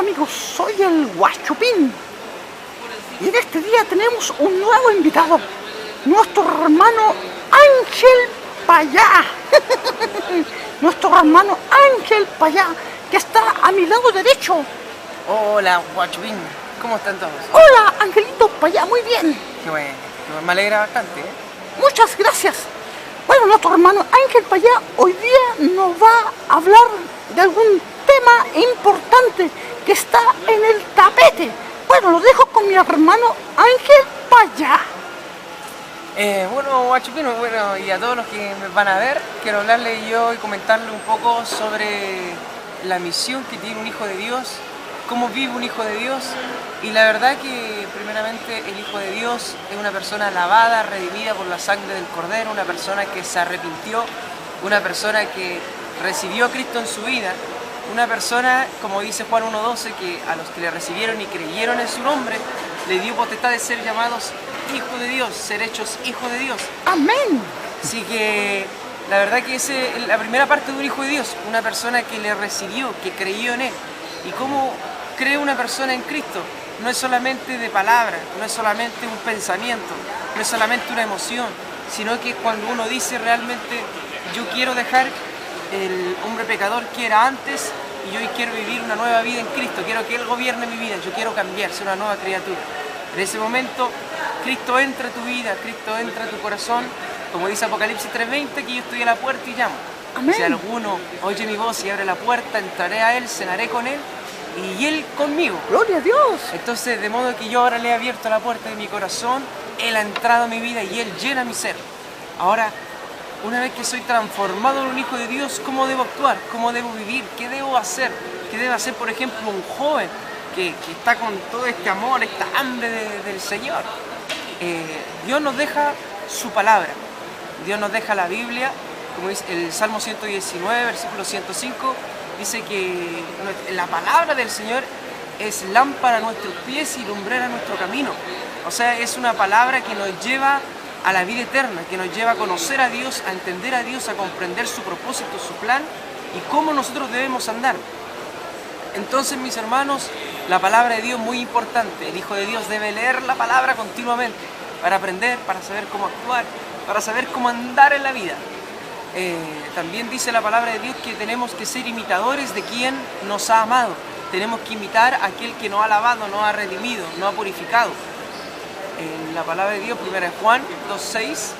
amigos, soy el Guachupín y en este día tenemos un nuevo invitado, nuestro hermano Ángel Payá. Nuestro hermano Ángel Payá, que está a mi lado derecho. Hola, Guachupín, ¿cómo están todos? Hola, Angelito Payá, muy bien. Qué bueno, me alegra bastante, Muchas gracias. Bueno, nuestro hermano Ángel Payá hoy día nos va a hablar de algún tema importante que está en el tapete. Bueno, lo dejo con mi hermano Ángel Payá. Bueno, Guachupín, y a todos los que me van a ver, quiero hablarle yo y comentarle un poco sobre la misión que tiene un hijo de Dios, cómo vive un hijo de Dios. Y la verdad que primeramente el hijo de Dios es una persona lavada, redimida por la sangre del Cordero, una persona que se arrepintió, una persona que recibió a Cristo en su vida, una persona, como dice Juan 1:12, que a los que le recibieron y creyeron en su nombre, le dio potestad de ser llamados hijos de Dios, ser hechos hijos de Dios. Amén. Así que la verdad que esa es la primera parte de un hijo de Dios, una persona que le recibió, que creyó en Él. Y cómo cree una persona en Cristo, no es solamente de palabra, no es solamente un pensamiento, no es solamente una emoción, sino que cuando uno dice realmente, yo quiero dejar el hombre pecador que era antes y yo hoy quiero vivir una nueva vida en Cristo, quiero que Él gobierne mi vida, yo quiero cambiar, ser una nueva criatura. En ese momento, Cristo entra a tu vida, Cristo entra a tu corazón, como dice Apocalipsis 3:20, que yo estoy a la puerta y llamo. Amén. Si alguno oye mi voz y abre la puerta, entraré a Él, cenaré con Él y Él conmigo. Gloria a Dios. Entonces, de modo que yo ahora le he abierto la puerta de mi corazón, Él ha entrado a mi vida y Él llena mi ser. Ahora, una vez que soy transformado en un hijo de Dios, ¿cómo debo actuar? ¿Cómo debo vivir? ¿Qué debo hacer? ¿Qué debe hacer, por ejemplo, un joven que está con todo este amor, esta hambre del Señor? Dios nos deja su palabra. Dios nos deja la Biblia, como dice el Salmo 119, versículo 105, dice que la palabra del Señor es lámpara a nuestros pies y lumbrera a nuestro camino. O sea, es una palabra que nos lleva a la vida eterna, que nos lleva a conocer a Dios, a entender a Dios, a comprender su propósito, su plan y cómo nosotros debemos andar. Entonces, mis hermanos, la palabra de Dios es muy importante. El hijo de Dios debe leer la palabra continuamente para aprender, para saber cómo actuar, para saber cómo andar en la vida. También dice la palabra de Dios que tenemos que ser imitadores de quien nos ha amado. Tenemos que imitar a aquel que nos ha lavado, nos ha redimido, nos ha purificado. En la palabra de Dios, 1 Juan 2:6,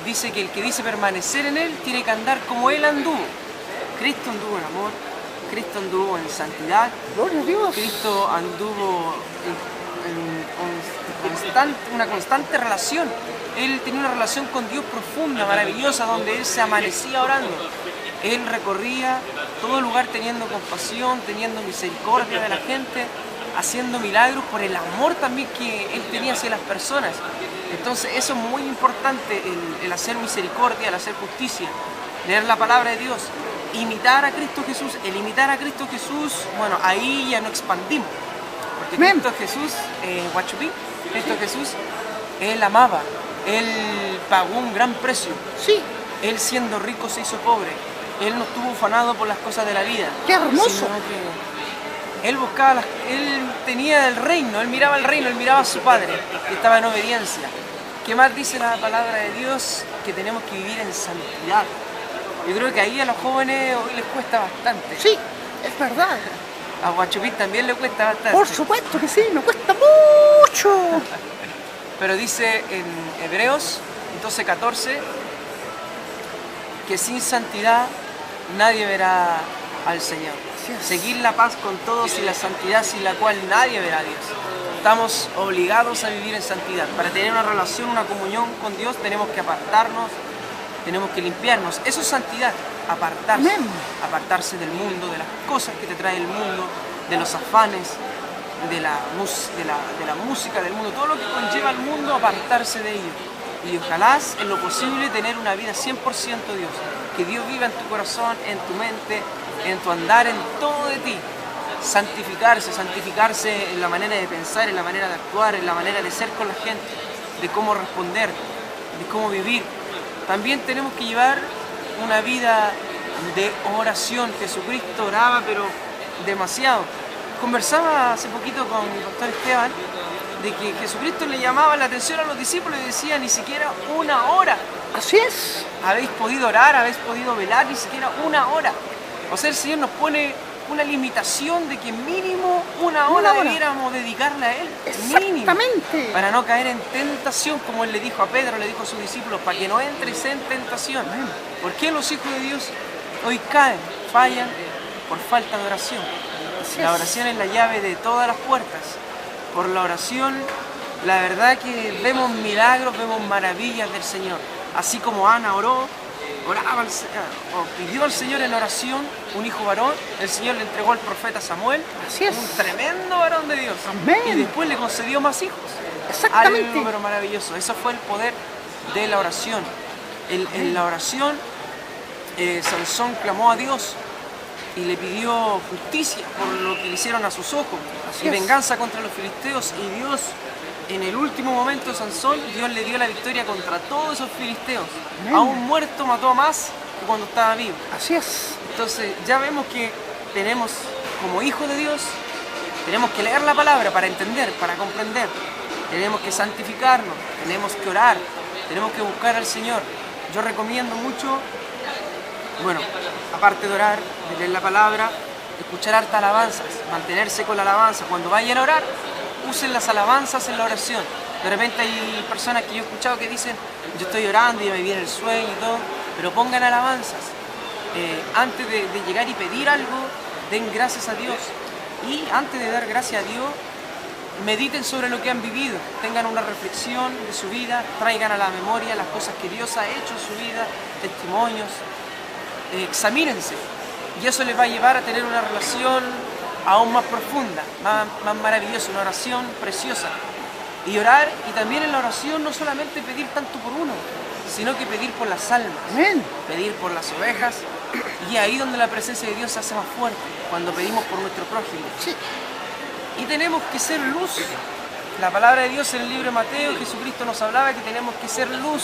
dice que el que dice permanecer en Él tiene que andar como Él anduvo. Cristo anduvo en amor, Cristo anduvo en santidad, Gloria a Dios. Cristo anduvo en una constante relación. Él tenía una relación con Dios profunda, maravillosa, donde Él se amanecía orando. Él recorría todo lugar teniendo compasión, teniendo misericordia de la gente, haciendo milagros por el amor también que Él tenía hacia las personas. Entonces eso es muy importante, el hacer misericordia, el hacer justicia, leer la palabra de Dios, imitar a Cristo Jesús. El imitar a Cristo Jesús, bueno, ahí ya no expandimos, porque Cristo Jesús, Guachupín, Cristo Jesús, Él amaba, Él pagó un gran precio. Sí. Él siendo rico se hizo pobre, Él no estuvo ufanado por las cosas de la vida. ¡Qué hermoso! Sino que Él buscaba, Él tenía el reino, Él miraba el reino, Él miraba a su Padre, que estaba en obediencia. ¿Qué más dice la palabra de Dios? Que tenemos que vivir en santidad. Yo creo que ahí a los jóvenes hoy les cuesta bastante. Sí, es verdad. A Guachupín también le cuesta bastante. Por supuesto que sí, me cuesta mucho. Pero dice en Hebreos 12:14 que sin santidad nadie verá al Señor. Seguir la paz con todos y la santidad sin la cual nadie verá a Dios. Estamos obligados a vivir en santidad. Para tener una relación, una comunión con Dios tenemos que apartarnos, tenemos que limpiarnos. Eso es santidad, apartarse. Amén. Apartarse del mundo, de las cosas que te trae el mundo, de los afanes, de la música del mundo, todo lo que conlleva el mundo, apartarse de ello. Y ojalá, en lo posible, tener una vida 100% Dios. Que Dios viva en tu corazón, en tu mente, en tu andar, en todo de ti. Santificarse en la manera de pensar, en la manera de actuar, en la manera de ser con la gente, de cómo responder, de cómo vivir. También tenemos que llevar una vida de oración. Jesucristo oraba, pero demasiado. Conversaba hace poquito con mi pastor Esteban de que Jesucristo le llamaba la atención a los discípulos y decía ni siquiera una hora. Así es. Habéis podido orar, habéis podido velar, ni siquiera una hora. O sea, el Señor nos pone una limitación de que mínimo una hora debiéramos dedicarle a Él. Exactamente. Mínimo, para no caer en tentación, como Él le dijo a Pedro, le dijo a sus discípulos, para que no entres en tentación. ¿Por qué los hijos de Dios hoy caen, fallan por falta de oración? La oración es la llave de todas las puertas. Por la oración, la verdad que vemos milagros, vemos maravillas del Señor. Así como Ana oró, pidió al Señor en oración un hijo varón, el Señor le entregó al profeta Samuel, Así es. un tremendo varón de Dios. Amén. Y después le concedió más hijos. Exactamente. Algo pero maravilloso. Eso fue el poder de la oración. En la oración, Sansón clamó a Dios y le pidió justicia por lo que le hicieron a sus ojos y venganza contra los filisteos, y Dios, en el último momento de Sansón, Dios le dio la victoria contra todos esos filisteos. Amén. Aún muerto mató a más que cuando estaba vivo. Así es. Entonces ya vemos que tenemos, como hijos de Dios, tenemos que leer la palabra para entender, para comprender. Tenemos que santificarnos, tenemos que orar, tenemos que buscar al Señor. Yo recomiendo mucho, bueno, aparte de orar, de leer la palabra, escuchar harta alabanzas, mantenerse con la alabanza. Cuando vayan a orar, usen las alabanzas en la oración. De repente hay personas que yo he escuchado que dicen, yo estoy orando y me viene el sueño y todo, pero pongan alabanzas. Antes de llegar y pedir algo, den gracias a Dios. Y antes de dar gracias a Dios, mediten sobre lo que han vivido, tengan una reflexión de su vida, traigan a la memoria las cosas que Dios ha hecho en su vida, testimonios, examínense. Y eso les va a llevar a tener una relación aún más profunda, más maravillosa, una oración preciosa. Y orar, y también en la oración no solamente pedir tanto por uno, sino que pedir por las almas, Amén. pedir por las ovejas, y ahí donde la presencia de Dios se hace más fuerte, cuando pedimos por nuestro prójimo. Sí. Y tenemos que ser luz. La palabra de Dios en el libro de Mateo, Jesucristo nos hablaba que tenemos que ser luz,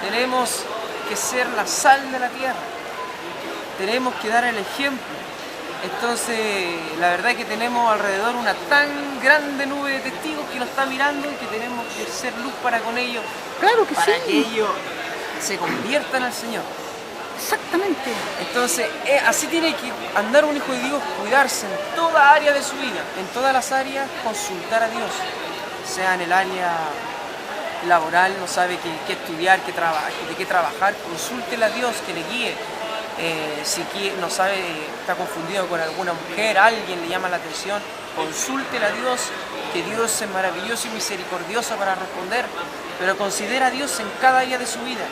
tenemos que ser la sal de la tierra, tenemos que dar el ejemplo. Entonces, la verdad es que tenemos alrededor una tan grande nube de testigos que nos está mirando y que tenemos que ser luz para con ellos, Claro que para sí. que ellos se conviertan al Señor. Exactamente. Entonces, así tiene que andar un hijo de Dios, cuidarse en toda área de su vida, en todas las áreas, consultar a Dios, sea en el área laboral, no sabe qué estudiar, de qué trabajar, consúltele a Dios que le guíe. Si no sabe, está confundido con alguna mujer, alguien le llama la atención, consúltele a Dios, que Dios es maravilloso y misericordioso para responder, pero considera a Dios en cada área de su vida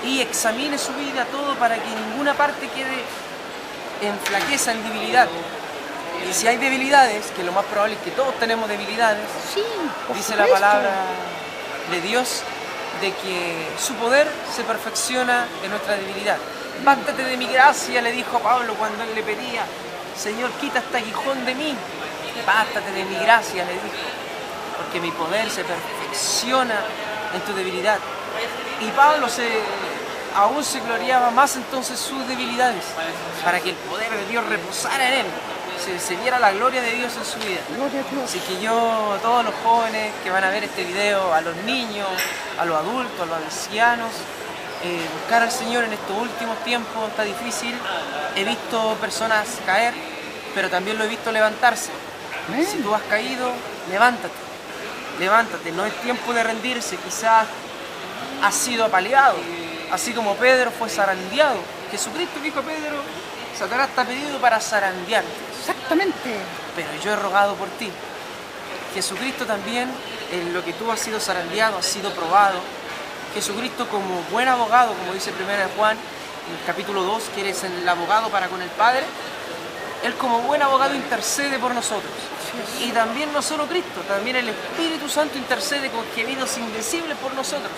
y examine su vida todo para que ninguna parte quede en flaqueza, en debilidad. Y si hay debilidades, que lo más probable es que todos tenemos debilidades, Sí, por dice la supuesto. palabra de Dios, de que su poder se perfecciona en nuestra debilidad. Bástate de mi gracia, le dijo a Pablo cuando él le pedía, Señor, quita este aguijón de mí. Bástate de mi gracia, le dijo, porque mi poder se perfecciona en tu debilidad. Y Pablo aún se gloriaba más entonces sus debilidades, para que el poder de Dios reposara en él, se viera la gloria de Dios en su vida. Gloria a Dios. Así que yo, a todos los jóvenes que van a ver este video, a los niños, a los adultos, a los ancianos, buscar al Señor en estos últimos tiempos está difícil. He visto personas caer, pero también lo he visto levantarse. Amén. Si tú has caído, levántate, levántate, no es tiempo de rendirse, quizás has sido apaleado, así como Pedro fue zarandeado. Jesucristo dijo a Pedro, Satanás está pedido para zarandearte, Exactamente. pero yo he rogado por ti. Jesucristo también, en lo que tú has sido zarandeado, has sido probado. Jesucristo como buen abogado, como dice 1 Juan, en el capítulo 2, que eres el abogado para con el Padre, Él como buen abogado intercede por nosotros. Y también no solo Cristo, también el Espíritu Santo intercede con gemidos indecibles por nosotros.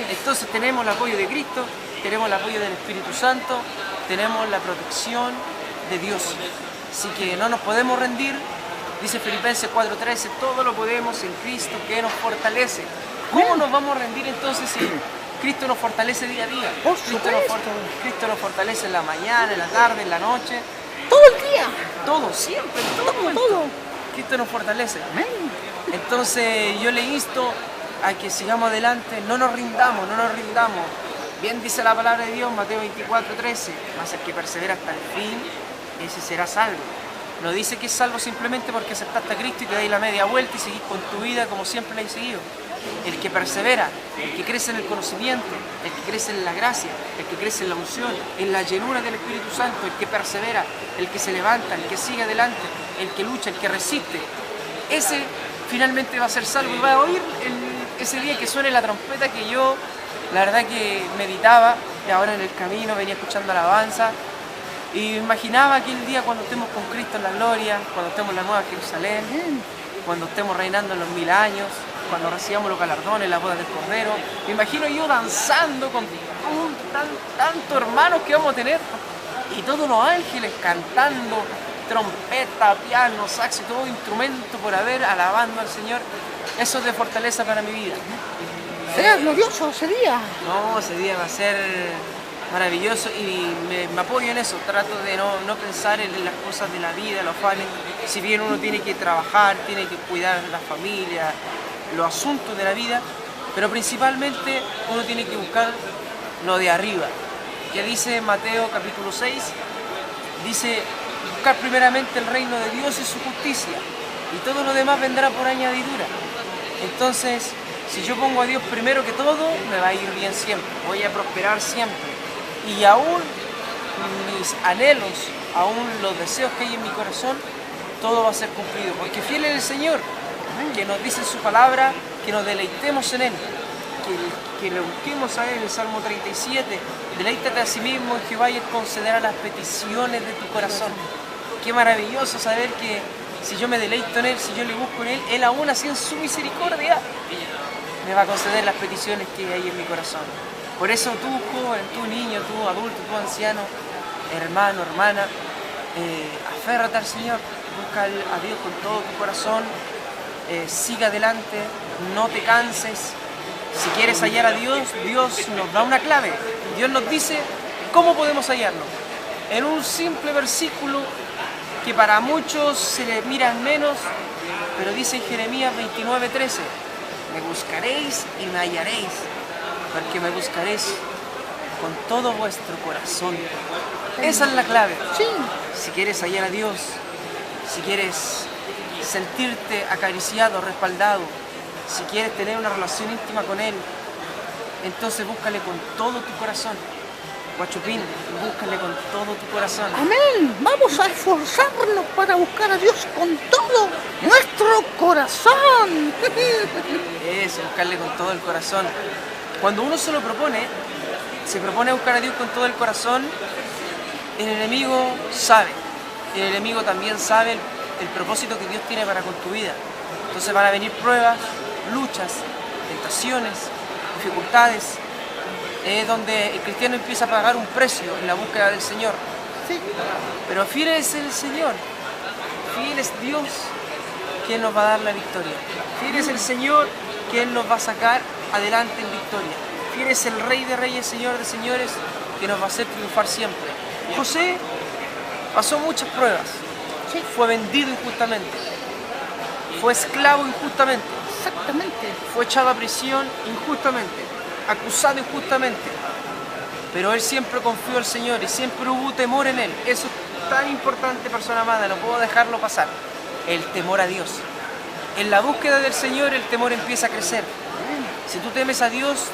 Entonces tenemos el apoyo de Cristo, tenemos el apoyo del Espíritu Santo, tenemos la protección de Dios. Así que no nos podemos rendir. Dice Filipenses 4:13, todo lo podemos en Cristo que nos fortalece. ¿Cómo nos vamos a rendir entonces si Cristo nos fortalece día a día? Por Cristo supuesto. Cristo nos fortalece en la mañana, en la tarde, en la noche. Todo el día. todo, siempre, en todo momento. todo. Cristo nos fortalece. Amén. Entonces yo le insto a que sigamos adelante, no nos rindamos, no nos rindamos. Bien dice la palabra de Dios, Mateo 24:13, mas el que persevera hasta el fin, ese será salvo. No dice que es salvo simplemente porque aceptaste a Cristo y te dais la media vuelta y seguís con tu vida como siempre la has seguido. El que persevera, el que crece en el conocimiento, el que crece en la gracia, el que crece en la unción, en la llenura del Espíritu Santo, el que persevera, el que se levanta, el que sigue adelante, el que lucha, el que resiste, ese finalmente va a ser salvo y va a oír ese día que suene la trompeta que yo, la verdad que meditaba, y ahora en el camino venía escuchando alabanza y imaginaba aquel día cuando estemos con Cristo en la gloria, cuando estemos en la Nueva Jerusalén, cuando estemos reinando en los 1000 años, cuando recibamos los galardones, las bodas del Cordero. Me imagino yo danzando con tantos hermanos que vamos a tener y todos los ángeles cantando, trompeta, piano, saxo y todo instrumento por haber, alabando al Señor. Eso es de fortaleza para mi vida. Será glorioso ese día. No, ese día va a ser maravilloso y me apoyo en eso. Trato de no pensar en las cosas de la vida, los afanes. Si bien uno tiene que trabajar, tiene que cuidar la familia, los asuntos de la vida, pero principalmente uno tiene que buscar lo de arriba. Que dice Mateo capítulo 6, dice: buscar primeramente el reino de Dios y su justicia, y todo lo demás vendrá por añadidura. Entonces, si yo pongo a Dios primero que todo, me va a ir bien siempre, voy a prosperar siempre. Y aún mis anhelos, aún los deseos que hay en mi corazón, todo va a ser cumplido, porque fiel es el Señor, que nos dice en su palabra que nos deleitemos en Él, que le busquemos a Él. El Salmo 37, deleítate a sí mismo en Jehová y Él concederá las peticiones de tu corazón. Qué maravilloso saber que si yo me deleito en Él, si yo le busco en Él, Él aún así en su misericordia me va a conceder las peticiones que hay en mi corazón. Por eso tú, joven, tú niño, tú adulto, tú anciano, hermano, hermana, aférrate al Señor, busca a Dios con todo tu corazón, sigue adelante, no te canses. Si quieres hallar a Dios, Dios nos da una clave. Dios nos dice cómo podemos hallarlo. En un simple versículo que para muchos se le miran menos, pero dice en Jeremías 29:13, me buscaréis y me hallaréis, porque me buscaréis con todo vuestro corazón. Esa es la clave. Sí. Si quieres hallar a Dios, si quieres sentirte acariciado, respaldado, si quieres tener una relación íntima con Él, entonces búscale con todo tu corazón. Guachupín, búscale con todo tu corazón. Amén. Vamos a esforzarnos para buscar a Dios con todo nuestro corazón. Eso, buscarle con todo el corazón. Cuando uno se propone buscar a Dios con todo el corazón, el enemigo sabe. El enemigo también sabe el propósito que Dios tiene para con tu vida. Entonces van a venir pruebas, luchas, tentaciones, dificultades. Es donde el cristiano empieza a pagar un precio en la búsqueda del Señor. Sí. Pero fiel es el Señor, fiel es Dios quien nos va a dar la victoria. Fiel es el Señor quien nos va a sacar adelante en victoria. Fiel es el Rey de Reyes, Señor de Señores, que nos va a hacer triunfar siempre. José pasó muchas pruebas. Sí. Fue vendido injustamente. Fue esclavo injustamente. Exactamente. Fue echado a prisión injustamente. Acusado injustamente, pero él siempre confió al Señor y siempre hubo temor en él. Eso es tan importante, persona amada, no puedo dejarlo pasar. El temor a Dios. En la búsqueda del Señor el temor empieza a crecer. Si tú temes a Dios,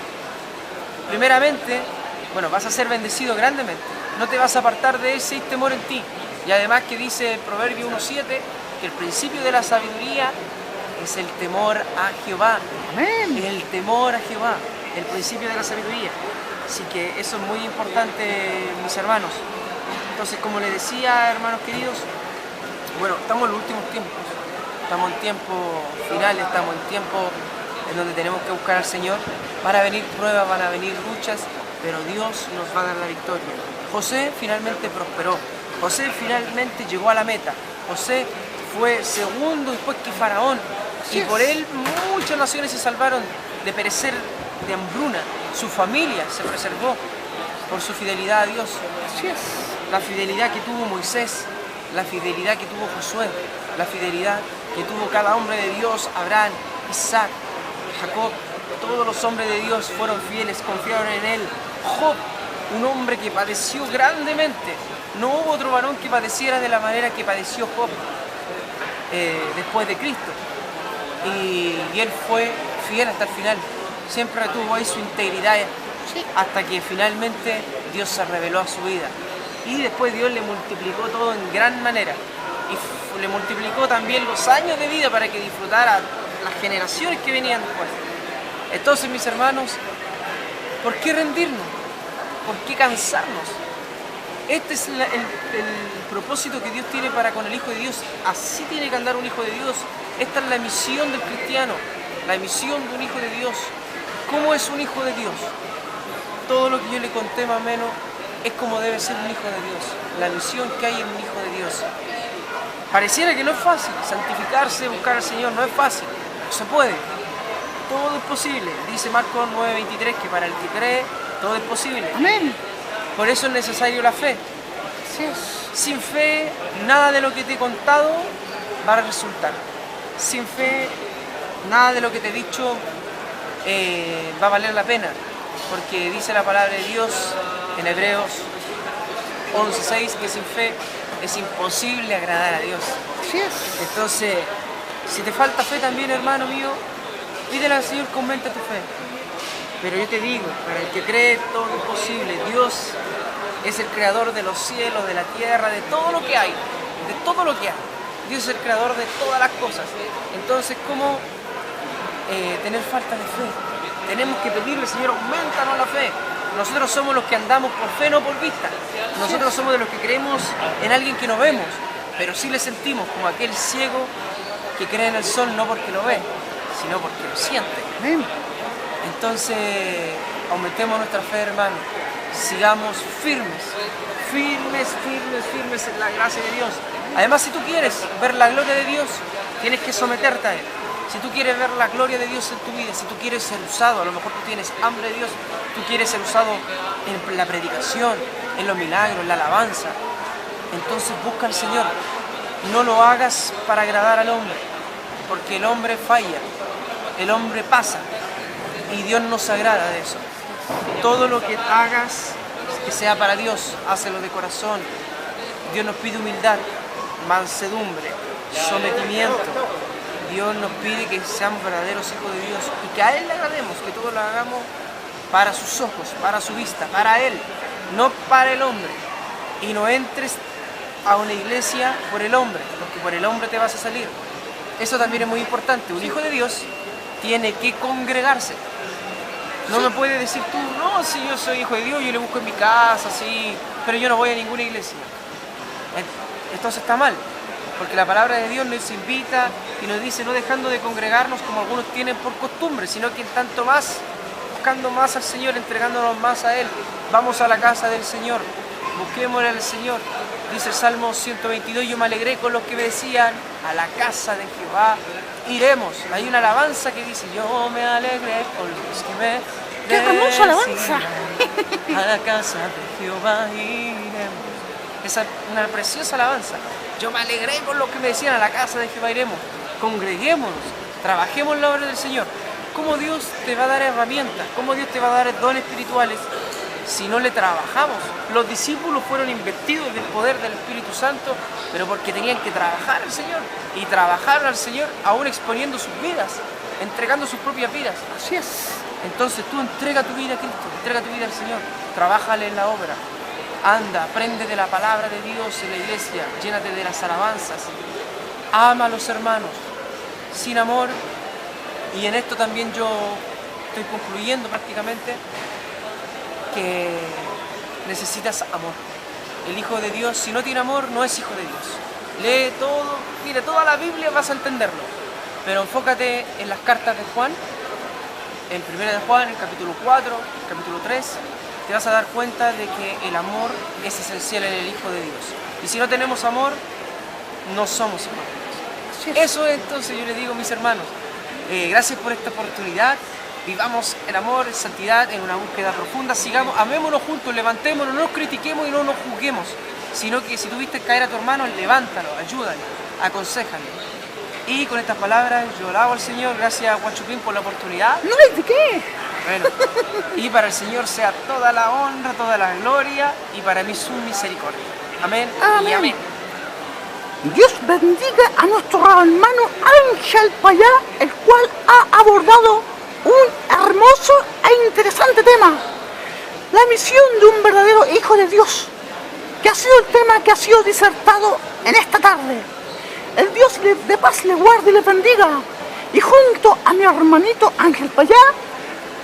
primeramente, vas a ser bendecido grandemente. No te vas a apartar de Él si hay temor en ti. Y además que dice el Proverbio 1:7 que el principio de la sabiduría es el temor a Jehová. Amén. El temor a Jehová. El principio de la sabiduría. Así que eso es muy importante, mis hermanos. Entonces, como les decía, hermanos queridos, estamos en los últimos tiempos. Estamos en tiempo final, estamos en tiempo en donde tenemos que buscar al Señor. Van a venir pruebas, van a venir luchas, pero Dios nos va a dar la victoria. José finalmente prosperó. José finalmente llegó a la meta. José fue segundo después que Faraón. Y por él muchas naciones se salvaron de perecer de hambruna. Su familia se preservó por su fidelidad a Dios. Así es. La fidelidad que tuvo Moisés, la fidelidad que tuvo Josué, la fidelidad que tuvo cada hombre de Dios, Abraham, Isaac, Jacob. Todos los hombres de Dios fueron fieles, confiaron en él. Job, un hombre que padeció grandemente. No hubo otro varón que padeciera de la manera que padeció Job después de Cristo. Y él fue fiel hasta el final. Siempre tuvo ahí su integridad hasta que finalmente Dios se reveló a su vida. Y después Dios le multiplicó todo en gran manera. Y le multiplicó también los años de vida para que disfrutara las generaciones que venían después. Entonces, mis hermanos, ¿por qué rendirnos? ¿Por qué cansarnos? Este es el propósito que Dios tiene para con el Hijo de Dios. Así tiene que andar un Hijo de Dios. Esta es la misión del cristiano, la misión de un Hijo de Dios. ¿Cómo es un Hijo de Dios? Todo lo que yo le conté más o menos es como debe ser un Hijo de Dios. La misión que hay en un Hijo de Dios. Pareciera que no es fácil. Santificarse, buscar al Señor, no es fácil. No se puede. Todo es posible. Dice Marcos 9:23 que para el que cree, todo es posible. Amén. Por eso es necesario la fe. Así es. Sin fe, nada de lo que te he contado va a resultar. Sin fe, nada de lo que te he dicho va a valer la pena. Porque dice la palabra de Dios en Hebreos 11:6 que sin fe es imposible agradar a Dios. Así es. Entonces, si te falta fe también, hermano mío, pídele al Señor que aumente tu fe. Pero yo te digo, para el que cree todo es posible. Dios es el creador de los cielos, de la tierra, de todo lo que hay. De todo lo que hay. Dios es el creador de todas las cosas. Entonces, ¿cómo tener falta de fe? Tenemos que pedirle, Señor, aumentanos la fe. Nosotros somos los que andamos por fe, no por vista. Nosotros somos de los que creemos en alguien que no vemos, pero sí le sentimos, como aquel ciego que cree en el sol no porque lo ve, sino porque lo siente. Amén. Entonces, aumentemos nuestra fe, hermano. Sigamos firmes, firmes en la gracia de Dios. Además, si tú quieres ver la gloria de Dios, tienes que someterte a Él. Si tú quieres ver la gloria de Dios en tu vida, si tú quieres ser usado, a lo mejor tú tienes hambre de Dios, tú quieres ser usado en la predicación, en los milagros, en la alabanza, entonces busca al Señor. No lo hagas para agradar al hombre, porque el hombre falla, el hombre pasa, y Dios no se agrada de eso. Todo lo que hagas, que sea para Dios, hácelo de corazón. Dios nos pide humildad, mansedumbre, sometimiento. Dios nos pide que seamos verdaderos hijos de Dios y que a Él le agrademos, que todo lo hagamos para sus ojos, para su vista, para Él, no para el hombre. Y no entres a una iglesia por el hombre, porque por el hombre te vas a salir. Eso también es muy importante. Un hijo de Dios tiene que congregarse. No me puede decir tú, no, si yo soy hijo de Dios, yo le busco en mi casa, sí, pero yo no voy a ninguna iglesia. Entonces está mal. Porque la palabra de Dios nos invita y nos dice no dejando de congregarnos como algunos tienen por costumbre, sino que en tanto más, buscando más al Señor, entregándonos más a Él. Vamos a la casa del Señor, busquémosle al Señor. Dice el Salmo 122, yo me alegré con los que me decían, a la casa de Jehová iremos. Hay una alabanza que dice, yo me alegré con los que me ¡Qué hermosa alabanza! A la casa de Jehová iremos. Esa es una preciosa alabanza. Yo me alegré con lo que me decían, a la casa de Jehová iremos. Congreguémonos, trabajemos en la obra del Señor. ¿Cómo Dios te va a dar herramientas? ¿Cómo Dios te va a dar dones espirituales si no le trabajamos? Los discípulos fueron investidos del poder del Espíritu Santo, pero porque tenían que trabajar al Señor. Y trabajar al Señor aún exponiendo sus vidas, entregando sus propias vidas. Así es. Entonces tú entrega tu vida a Cristo, entrega tu vida al Señor, trabájale en la obra. Anda, aprende de la palabra de Dios en la iglesia, llénate de las alabanzas, ama a los hermanos, sin amor, y en esto también yo estoy concluyendo prácticamente, que necesitas amor. El Hijo de Dios, si no tiene amor, no es Hijo de Dios. Lee todo, mire, toda la Biblia vas a entenderlo, pero enfócate en las cartas de Juan, en 1 de Juan, en capítulo 4, capítulo 3, te vas a dar cuenta de que el amor es esencial en el Hijo de Dios. Y si no tenemos amor, no somos hijos de Dios. Eso es, entonces yo les digo, mis hermanos, gracias por esta oportunidad. Vivamos en amor, en santidad, en una búsqueda profunda. Sigamos, amémonos juntos, levantémonos, no nos critiquemos y no nos juzguemos. sino que si tú viste caer a tu hermano, levántalo, ayúdale, aconséjale. Y con estas palabras yo alabo al Señor, gracias a Guachupín por la oportunidad. No hay de qué. Bueno, y para el Señor sea toda la honra, toda la gloria, y para mí su misericordia. Amén, Amén. y amén. Dios bendiga a nuestro hermano Ángel Payá, el cual ha abordado un hermoso e interesante tema. La misión de un verdadero hijo de Dios, que ha sido el tema que ha sido disertado en esta tarde. El Dios de paz le guarde y le bendiga. Y junto a mi hermanito Ángel Payá,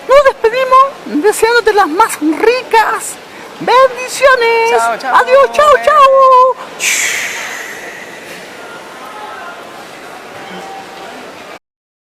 nos despedimos deseándote las más ricas bendiciones. Chao, chao. Adiós, chao, chao.